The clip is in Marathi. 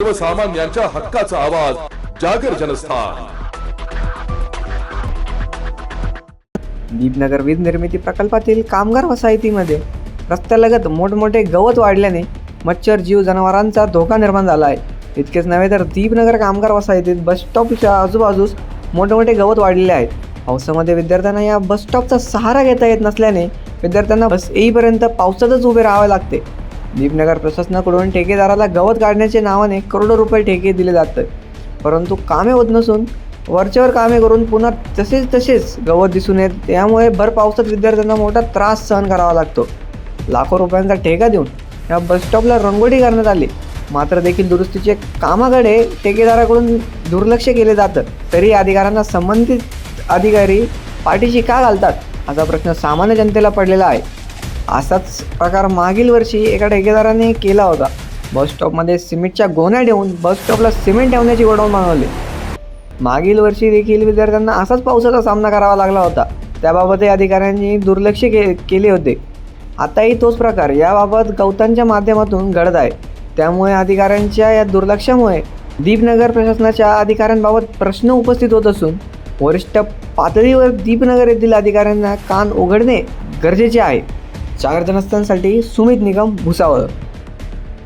सर्वसामान्यांच्या हक्काचा आवाज जागर जनस्थान। दीपनगर वीज निर्मिती प्रकल्पातील कामगार वसाहतीमध्ये रस्त्यालगत मोठमोठे गवत वाढल्याने मच्छर जीव जनावरांचा धोका निर्माण झाला आहे। इतकेच नव्हे तर दीपनगर कामगार वसाहतीत बस स्टॉपच्या आजूबाजूस मोठमोठे गवत वाढलेले आहेत। पावसामध्ये विद्यार्थ्यांना या बस स्टॉपचा सहारा घेता येत नसल्याने विद्यार्थ्यांना बस येईपर्यंत पावसातच उभे राहावे लागते। दीपनगर प्रशासनाकडून ठेकेदाराला गवत काढण्याच्या नावाने करोडो रुपये ठेके दिले जातात, परंतु कामे होत नसून वरचेवर कामे करून पुन्हा तसेच गवत दिसून येत, त्यामुळे भर पावसात विद्यार्थ्यांना मोठा त्रास सहन करावा लागतो। लाखो रुपयांचा ठेका देऊन या बस स्टॉपला रंगोटी करण्यात आली, मात्र देखील दुरुस्तीचे कामाकडे ठेकेदाराकडून दुर्लक्ष केले जातं। तरी अधिकाऱ्यांना संबंधित अधिकारी पाठीशी का घालतात असा प्रश्न सामान्य जनतेला पडलेला आहे। असाच प्रकार मागील वर्षी एका ठेकेदाराने केला होता। बस स्टॉपमध्ये सिमेंटच्या गोण्या ठेवून बस स्टॉपला सिमेंट ठेवण्याची गोडाऊन बनवले। मागील वर्षी देखील विद्यार्थ्यांना असाच पावसाचा सामना करावा लागला होता, त्याबाबतही अधिकाऱ्यांनी दुर्लक्ष केले होते। आताही तोच प्रकार याबाबत गवतांच्या माध्यमातून घडत आहे, त्यामुळे अधिकाऱ्यांच्या या दुर्लक्षामुळे दीपनगर प्रशासनाच्या अधिकाऱ्यांबाबत प्रश्न उपस्थित होत असून वरिष्ठ पातळीवर दीपनगर येथील अधिकाऱ्यांना कान उघडणे गरजेचे आहे। जागर जनस्थानसाठी सुमित निगम, भुसावळ।